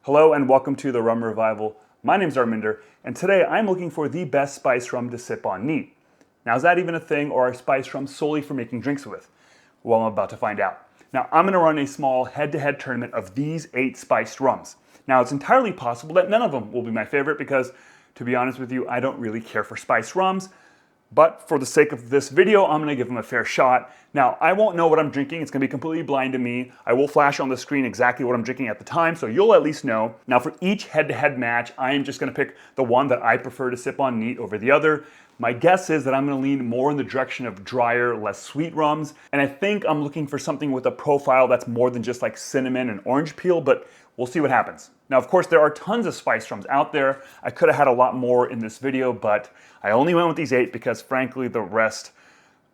Hello and welcome to the Rum Revival. My name's Arminder, and today I'm looking for the best spiced rum to sip on neat. Now, is that even a thing, or are spiced rum solely for making drinks with? Well, I'm about to find out. Now, I'm going to run a small head-to-head tournament of these 8 spiced rums. Now, it's entirely possible that none of them will be my favorite because, to be honest with you, I don't really care for spiced rums. But for the sake of this video, I'm going to give them a fair shot. Now, I won't know what I'm drinking. It's going to be completely blind to me. I will flash on the screen exactly what I'm drinking at the time, so you'll at least know. Now, for each head-to-head match, I am just going to pick the one that I prefer to sip on neat over the other. My guess is that I'm going to lean more in the direction of drier, less sweet rums. And I think I'm looking for something with a profile that's more than just like cinnamon and orange peel, but we'll see what happens. Now, of course, there are tons of spiced rums out there. I could have had a lot more in this video, but I only went with these 8 because, frankly, the rest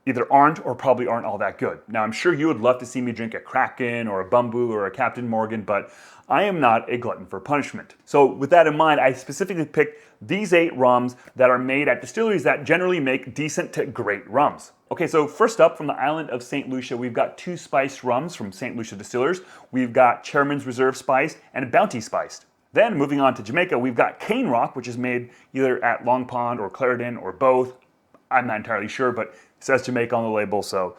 either aren't or probably aren't all that good. Now, I'm sure you would love to see me drink a Kraken or a Bumbu or a Captain Morgan, but I am not a glutton for punishment. So with that in mind, I specifically picked these 8 rums that are made at distilleries that generally make decent to great rums. Okay, so first up, from the island of St. Lucia, we've got 2 spiced rums from St. Lucia Distillers. We've got Chairman's Reserve Spiced and Bounty Spiced. Then moving on to Jamaica, we've got Canerock, which is made either at Long Pond or Clarendon or both. I'm not entirely sure, but it says Jamaica on the label, so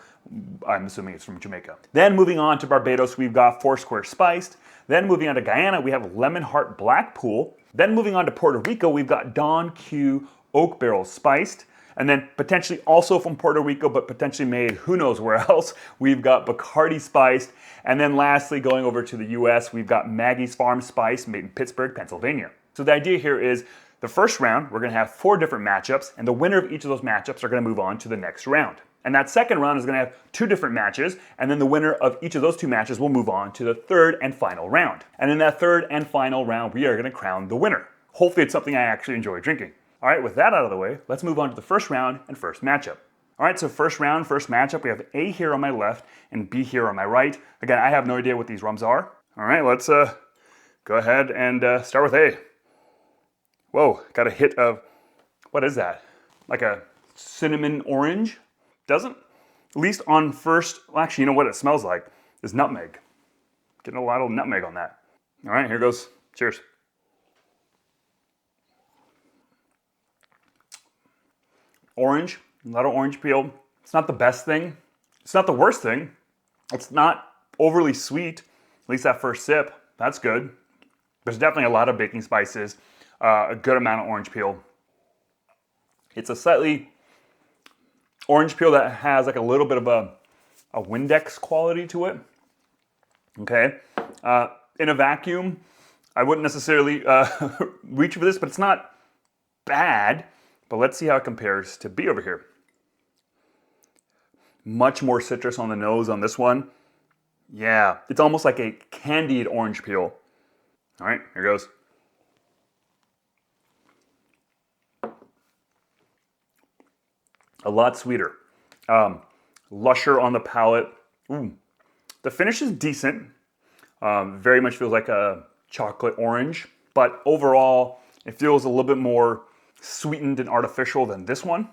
I'm assuming it's from Jamaica. Then moving on to Barbados, we've got Foursquare Spiced. Then moving on to Guyana, we have Hart Blackpool. Then moving on to Puerto Rico, we've got Don Q Oak Barrel Spiced. And then potentially also from Puerto Rico, but potentially made who knows where else, we've got Bacardi Spiced. And then lastly, going over to the US, we've got Maggie's Farm Spiced, made in Pittsburgh, Pennsylvania. So the idea here is the first round, we're gonna have 4 different matchups, and the winner of each of those matchups are gonna move on to the next round. And that second round is gonna have 2 different matches, and then the winner of each of those 2 matches will move on to the third and final round. And in that third and final round, we are gonna crown the winner. Hopefully it's something I actually enjoy drinking. All right, with that out of the way, let's move on to the first round and first matchup. All right, so first round, first matchup, we have A here on my left and B here on my right. Again, I have no idea what these rums are. All right, let's go ahead and start with A. Whoa, got a hit of, what is that? Like a cinnamon orange? Doesn't, at least on first, well, actually, you know what it smells like is nutmeg. Getting a lot of nutmeg on that. All right, here goes. Cheers. Orange, a lot of orange peel. It's not the best thing. It's not the worst thing. It's not overly sweet, at least that first sip. That's good. There's definitely a lot of baking spices, a good amount of orange peel. It's a slightly orange peel that has like a little bit of a Windex quality to it. Okay. In a vacuum, I wouldn't necessarily reach for this, but it's not bad. But let's see how it compares to B over here. Much more citrus on the nose on this one. Yeah, it's almost like a candied orange peel. All right, here goes. A lot sweeter. Lusher on the palate. Ooh. The finish is decent. Very much feels like a chocolate orange. But overall, it feels a little bit more sweetened and artificial than this one.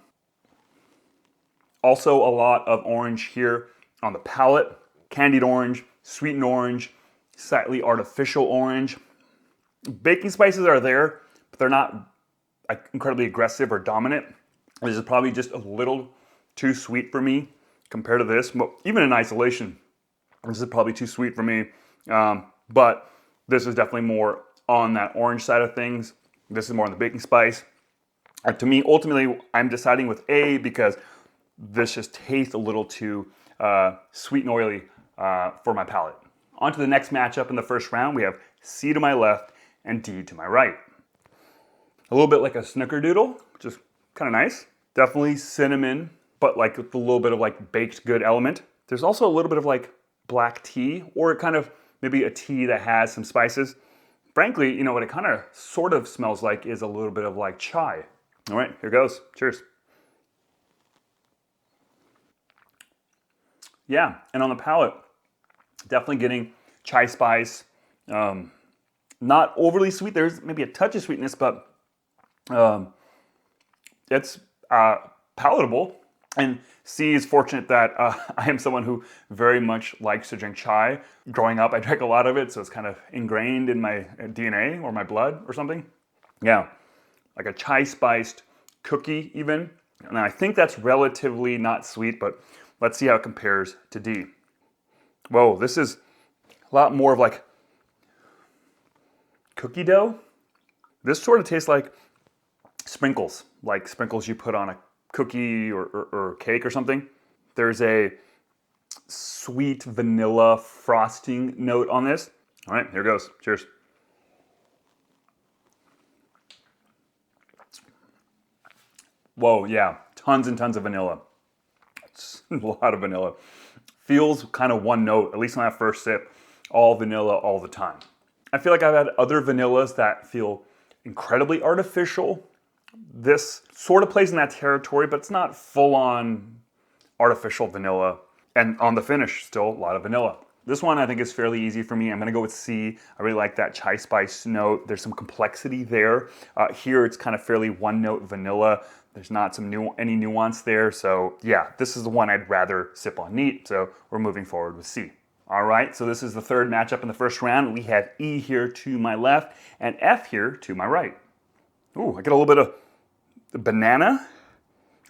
Also a lot of orange here on the palate. Candied orange, sweetened orange, slightly artificial orange. Baking spices are there, but they're not incredibly aggressive or dominant. This is probably just a little too sweet for me compared to this. Even in isolation, this is probably too sweet for me. But this is definitely more on that orange side of things. This is more on the baking spice. To me, ultimately, I'm deciding with A because this just tastes a little too sweet and oily for my palate. On to the next matchup in the first round. We have C to my left and D to my right. A little bit like a snickerdoodle, which is kind of nice. Definitely cinnamon, but like with a little bit of like baked good element. There's also a little bit of like black tea, or kind of maybe a tea that has some spices. Frankly, you know what it kind of sort of smells like is a little bit of like chai. All right, here goes. Cheers. Yeah, and on the palate, definitely getting chai spice. Not overly sweet. There's maybe a touch of sweetness, but it's palatable. And C is fortunate that I am someone who very much likes to drink chai. Growing up, I drank a lot of it, so it's kind of ingrained in my DNA or my blood or something. Yeah, like a chai spiced cookie even. And I think that's relatively not sweet, but let's see how it compares to D. Whoa, this is a lot more of like cookie dough. This sort of tastes like sprinkles you put on a cookie or cake or something. There's a sweet vanilla frosting note on this. All right, here goes. Cheers. Whoa, yeah, tons and tons of vanilla. It's a lot of vanilla. Feels kind of one note, at least on that first sip, all vanilla all the time. I feel like I've had other vanillas that feel incredibly artificial. This sort of plays in that territory, but it's not full-on artificial vanilla. And on the finish, still a lot of vanilla. This one I think is fairly easy for me. I'm gonna go with C. I really like that chai spice note. There's some complexity there. Here it's kind of fairly one note vanilla. There's not any nuance there. So yeah, this is the one I'd rather sip on neat. So we're moving forward with C. All right, so this is the third matchup in the first round. We have E here to my left and F here to my right. Ooh, I get a little bit of banana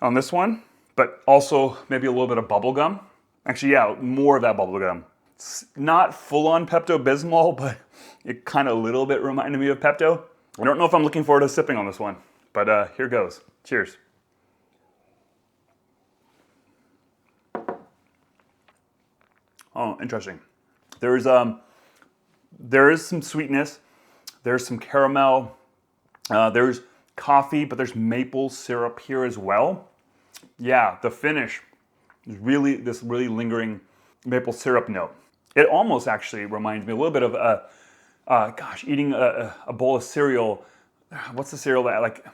on this one, but also maybe a little bit of bubble gum. Actually, yeah, more of that bubble gum. It's not full-on Pepto-Bismol, but it kind of a little bit reminded me of Pepto. I don't know if I'm looking forward to sipping on this one, but here goes. Cheers. Oh, interesting. There is some sweetness. There's some caramel. There's coffee, but there's maple syrup here as well. Yeah, the finish is really this really lingering maple syrup note. It almost actually reminds me a little bit of eating a bowl of cereal. What's the cereal that like?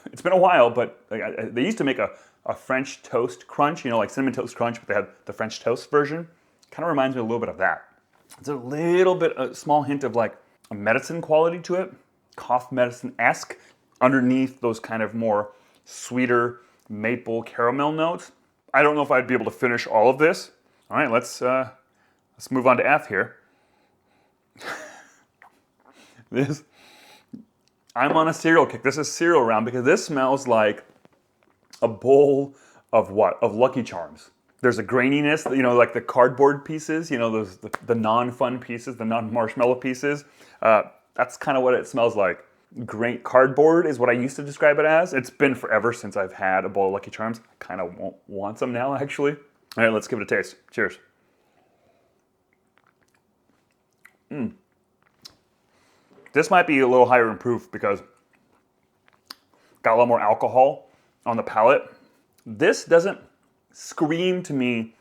It's been a while, but like, they used to make a French toast crunch, you know, like Cinnamon Toast Crunch, but they had the French toast version. Kind of reminds me a little bit of that. It's a little bit, a small hint of like a medicine quality to it, cough medicine-esque, underneath those kind of more sweeter maple caramel notes. I don't know if I'd be able to finish all of this. All right, let's move on to F here. I'm on a cereal kick. This is cereal round because this smells like a bowl of what? Of Lucky Charms. There's a graininess, you know, like the cardboard pieces, you know, those the non-fun pieces, the non-marshmallow pieces. That's kind of what it smells like. Great cardboard is what I used to describe it as. It's been forever since I've had a bowl of Lucky Charms. I kind of want some now, actually. All right, let's give it a taste. Cheers. This might be a little higher in proof because got a lot more alcohol on the palate. This doesn't scream to me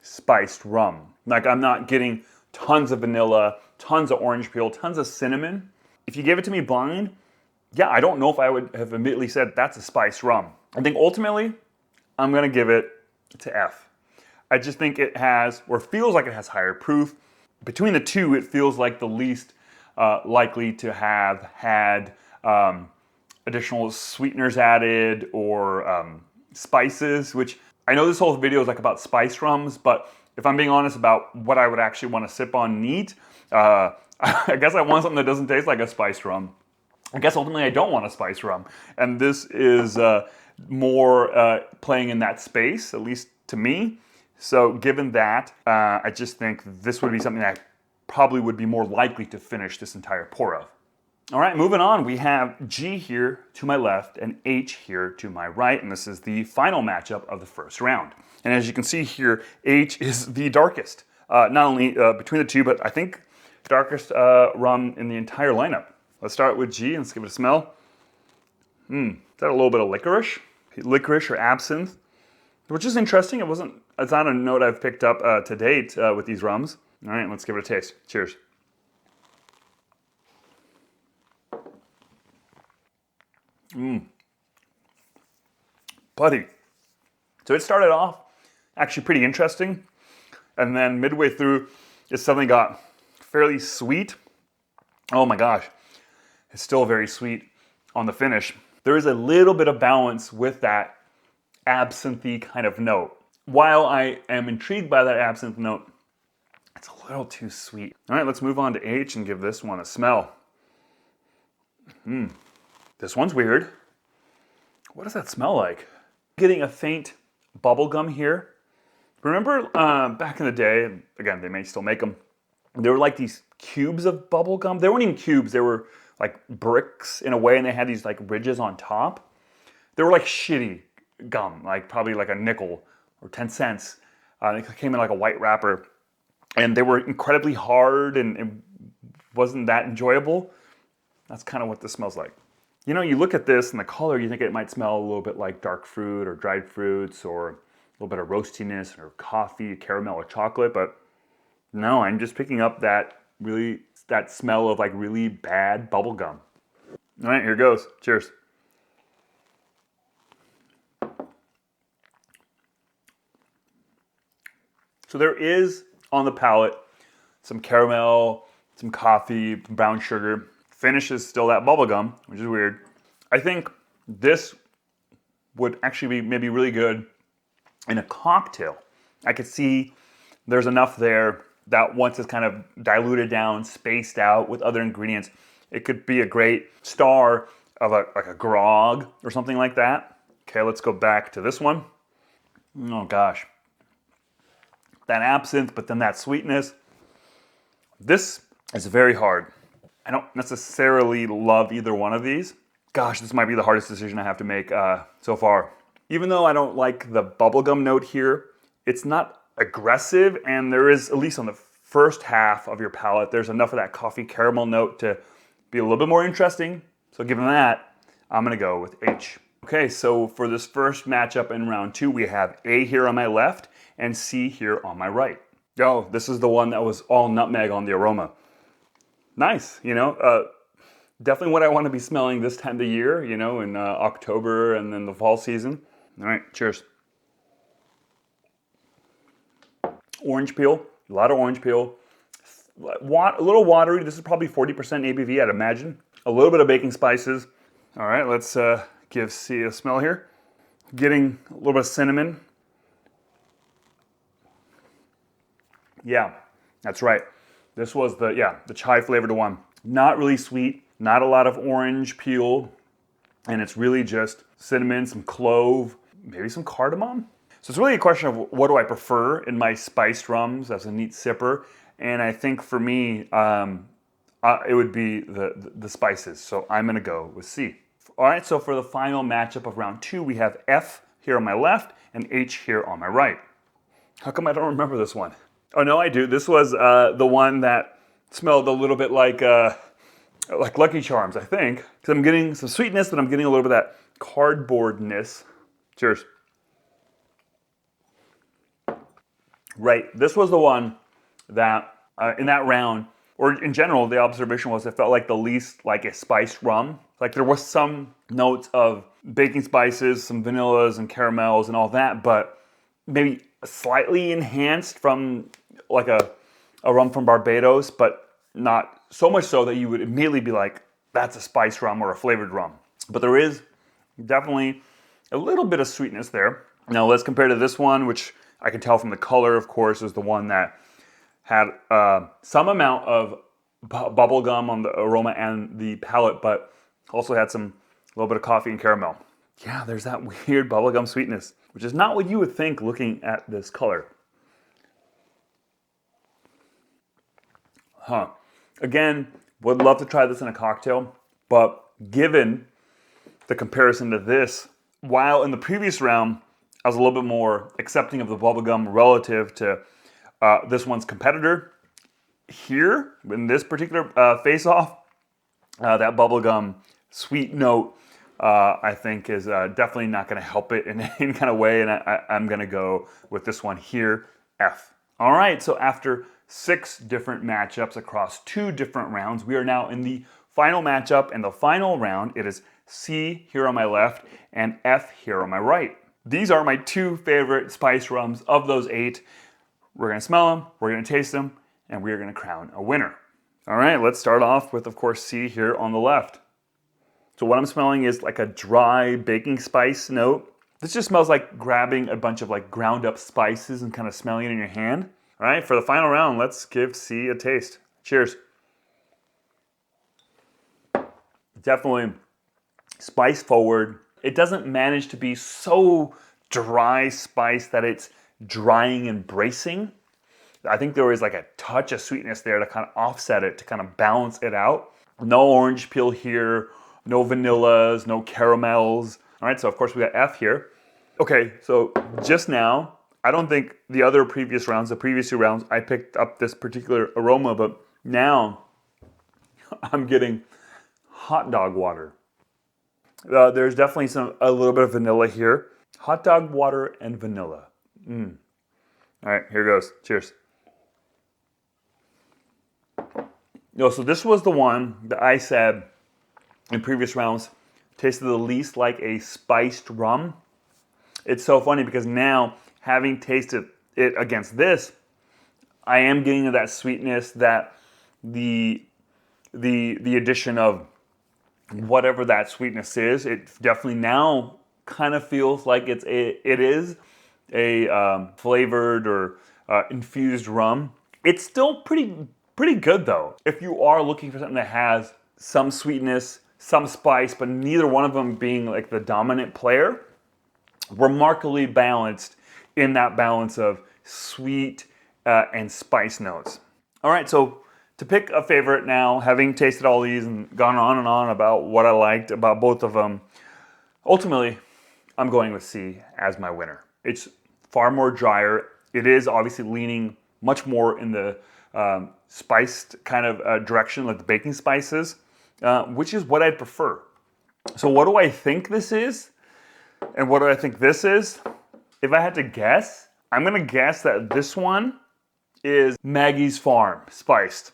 spiced rum. Like I'm not getting tons of vanilla, tons of orange peel, tons of cinnamon. If you gave it to me blind, yeah, I don't know if I would have immediately said that's a spiced rum. I think ultimately, I'm gonna give it to F. I just think it has, or feels like it has higher proof. Between the two, it feels like the least likely to have had additional sweeteners added or spices, which I know this whole video is like about spiced rums, but if I'm being honest about what I would actually want to sip on neat, I guess I want something that doesn't taste like a spiced rum. I guess ultimately I don't want a spiced rum. And this is more playing in that space, at least to me. So given that, I just think this would be something I probably would be more likely to finish this entire pour of. All right, moving on, we have G here to my left and H here to my right, and this is the final matchup of the first round. And as you can see here, H is the darkest, not only between the two, but I think darkest rum in the entire lineup. Let's start with G and let's give it a smell. Is that a little bit of licorice or absinthe, which is interesting. It's not a note I've picked up to date with these rums. All right, let's give it a taste. Cheers. Buddy. So it started off actually pretty interesting, and then midway through, it suddenly got fairly sweet. Oh my gosh, it's still very sweet on the finish. There is a little bit of balance with that absinthe kind of note. While I am intrigued by that absinthe note, it's a little too sweet. All right, let's move on to H and give this one a smell. This one's weird. What does that smell like? Getting a faint bubble gum here. Remember back in the day, again, they may still make them, there were like these cubes of bubble gum. They weren't even cubes, they were like bricks in a way, and they had these like ridges on top. They were like shitty gum, like probably like a nickel or 10 cents. They came in like a white wrapper, and they were incredibly hard and wasn't that enjoyable. That's kind of what this smells like. You know, you look at this and the color, you think it might smell a little bit like dark fruit or dried fruits or a little bit of roastiness or coffee, caramel or chocolate, but no, I'm just picking up that smell of like really bad bubble gum. All right, here goes. Cheers. So there is on the palate some caramel, some coffee, brown sugar. Finish is still that bubble gum, which is weird. I think this would actually be maybe really good in a cocktail. I could see there's enough there that once it's kind of diluted down, spaced out with other ingredients, it could be a great star of like a grog or something like that. Okay, let's go back to this one. Oh gosh. That absinthe, but then that sweetness. This is very hard. I don't necessarily love either one of these. Gosh, this might be the hardest decision I have to make so far. Even though I don't like the bubblegum note here, it's not aggressive, and there is, at least on the first half of your palate, there's enough of that coffee caramel note to be a little bit more interesting. So given that, I'm gonna go with H. Okay, so for this first matchup in round 2, we have A here on my left and C here on my right. Oh, this is the one that was all nutmeg on the aroma. Nice, you know, definitely what I want to be smelling this time of the year, you know, in October and then the fall season. All right, cheers. Orange peel, a lot of orange peel. A little watery, this is probably 40% ABV, I'd imagine. A little bit of baking spices. All right, let's give C a smell here. Getting a little bit of cinnamon. Yeah, that's right. This was the chai flavored one. Not really sweet, not a lot of orange peel, and it's really just cinnamon, some clove, maybe some cardamom. So it's really a question of what do I prefer in my spiced rums as a neat sipper, and I think for me, it would be the spices, so I'm gonna go with C. All right, so for the final matchup of round 2, we have F here on my left and H here on my right. How come I don't remember this one? Oh no, I do. This was the one that smelled a little bit like Lucky Charms, I think. Because I'm getting some sweetness, but I'm getting a little bit of that cardboardness. Cheers. Right, this was the one that in that round, or in general, the observation was it felt like the least like a spiced rum. Like there was some notes of baking spices, some vanillas and caramels and all that, but maybe slightly enhanced from like a rum from Barbados, but not so much so that you would immediately be like, that's a spiced rum or a flavored rum. But there is definitely a little bit of sweetness there. Now let's compare to this one, which I can tell from the color, of course, is the one that had some amount of bubble gum on the aroma and the palate, but also had a little bit of coffee and caramel. Yeah, there's that weird bubblegum sweetness, which is not what you would think looking at this color. Again, would love to try this in a cocktail, but given the comparison to this, while in the previous round, I was a little bit more accepting of the bubblegum relative to this one's competitor, here, in this particular face-off, that bubblegum sweet note I think is definitely not going to help it in any kind of way, and I'm going to go with this one here, F. All right, so after 6 different matchups across 2 different rounds, we are now in the final matchup, and the final round, it is C here on my left and F here on my right. These are my 2 favorite spice rums of those 8. We're going to smell them, we're going to taste them, and we're going to crown a winner. All right, let's start off with, of course, C here on the left. So what I'm smelling is like a dry baking spice note. This just smells like grabbing a bunch of like ground up spices and kind of smelling it in your hand. All right, for the final round, let's give C a taste. Cheers. Definitely spice forward. It doesn't manage to be so dry spice that it's drying and bracing. I think there is like a touch of sweetness there to kind of offset it, to kind of balance it out. No orange peel here, no vanillas, no caramels. All right, so of course we got F here. Okay, so just now, I don't think the previous two rounds, I picked up this particular aroma, but now I'm getting hot dog water. There's definitely a little bit of vanilla here. Hot dog water and vanilla. All right, here goes. Cheers. So this was the one that I said in previous rounds tasted the least like a spiced rum. It's so funny because now, having tasted it against this, I am getting that sweetness, that the addition of whatever that sweetness is. It definitely now kind of feels like it is a flavored or infused rum. It's still pretty good though. If you are looking for something that has some sweetness, some spice, but neither one of them being like the dominant player, remarkably balanced in that balance of sweet and spice notes. All right, so to pick a favorite now, having tasted all these and gone on and on about what I liked about both of them, ultimately, I'm going with C as my winner. It's far more drier. It is obviously leaning much more in the spiced kind of direction, like the baking spices, which is what I'd prefer. So what do I think this is? And what do I think this is? If I had to guess, I'm gonna guess that this one is Maggie's Farm Spiced.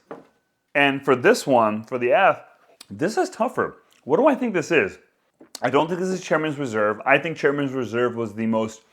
And for this one, for the F, this is tougher. What do I think this is? I don't think this is Chairman's Reserve. I think Chairman's Reserve was the most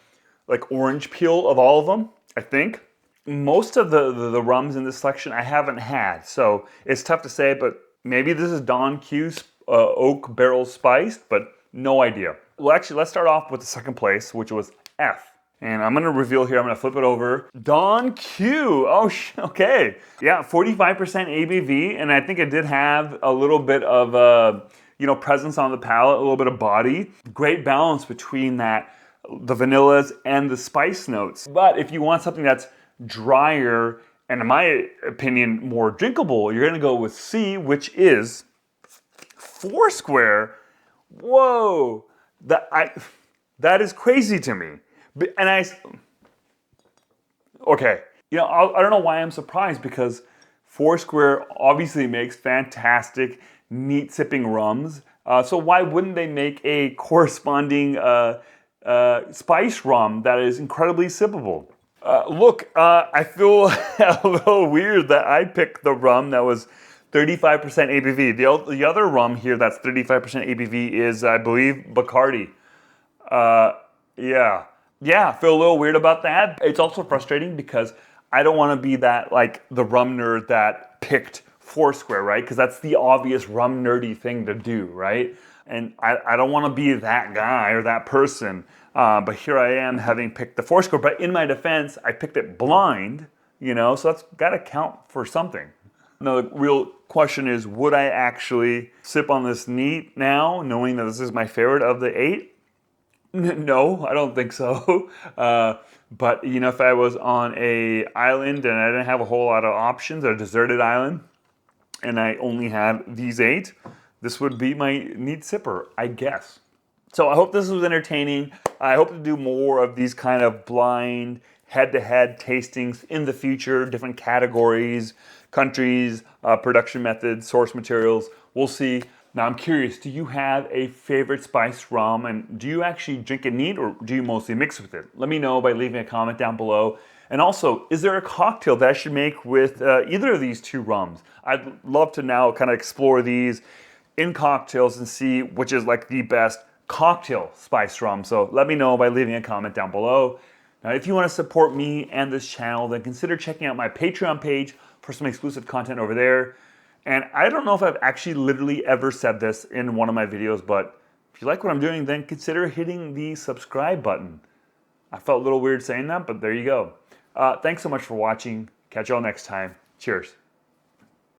like orange peel of all of them, I think. Most of the rums in this selection I haven't had, so it's tough to say, but maybe this is Don Q's Oak Barrel Spiced, but no idea. Well, actually, let's start off with the second place, which was F. And I'm gonna reveal here, I'm gonna flip it over. Don Q, oh, okay. Yeah, 45% ABV, and I think it did have a little bit of, presence on the palate, a little bit of body. Great balance between that, the vanillas and the spice notes. But if you want something that's drier, and in my opinion, more drinkable, you're gonna go with C, which is Foursquare. Whoa, that is crazy to me. And okay, I don't know why I'm surprised, because Foursquare obviously makes fantastic, neat sipping rums. So why wouldn't they make a corresponding spice rum that is incredibly sippable? Look, I feel a little weird that I picked the rum that was 35% ABV. The other rum here that's 35% ABV is, I believe, Bacardi. Yeah, feel a little weird about that. It's also frustrating because I don't want to be that, like, the rum nerd that picked Foursquare, right? Because that's the obvious rum nerdy thing to do, right? And I don't want to be that guy or that person. But here I am having picked the Foursquare. But in my defense, I picked it blind, so that's got to count for something. Now, the real question is, would I actually sip on this neat now, knowing that this is my favorite of the 8? No, I don't think so. But if I was on a island and I didn't have a whole lot of options, a deserted island, and I only had these 8, this would be my neat sipper, I guess. So I hope this was entertaining. I hope to do more of these kind of blind head-to-head tastings in the future, different categories, countries, production methods, source materials. We'll see. Now I'm curious, do you have a favorite spiced rum, and do you actually drink it neat, or do you mostly mix with it? Let me know by leaving a comment down below. And also, is there a cocktail that I should make with either of these two rums? I'd love to now kind of explore these in cocktails and see which is like the best cocktail spiced rum. So let me know by leaving a comment down below. Now, if you want to support me and this channel, then consider checking out my Patreon page for some exclusive content over there. And I don't know if I've actually literally ever said this in one of my videos, but If you like what I'm doing, then consider hitting the subscribe button. I felt a little weird saying that, but there you go. Thanks so much for watching. Catch y'all next time. Cheers.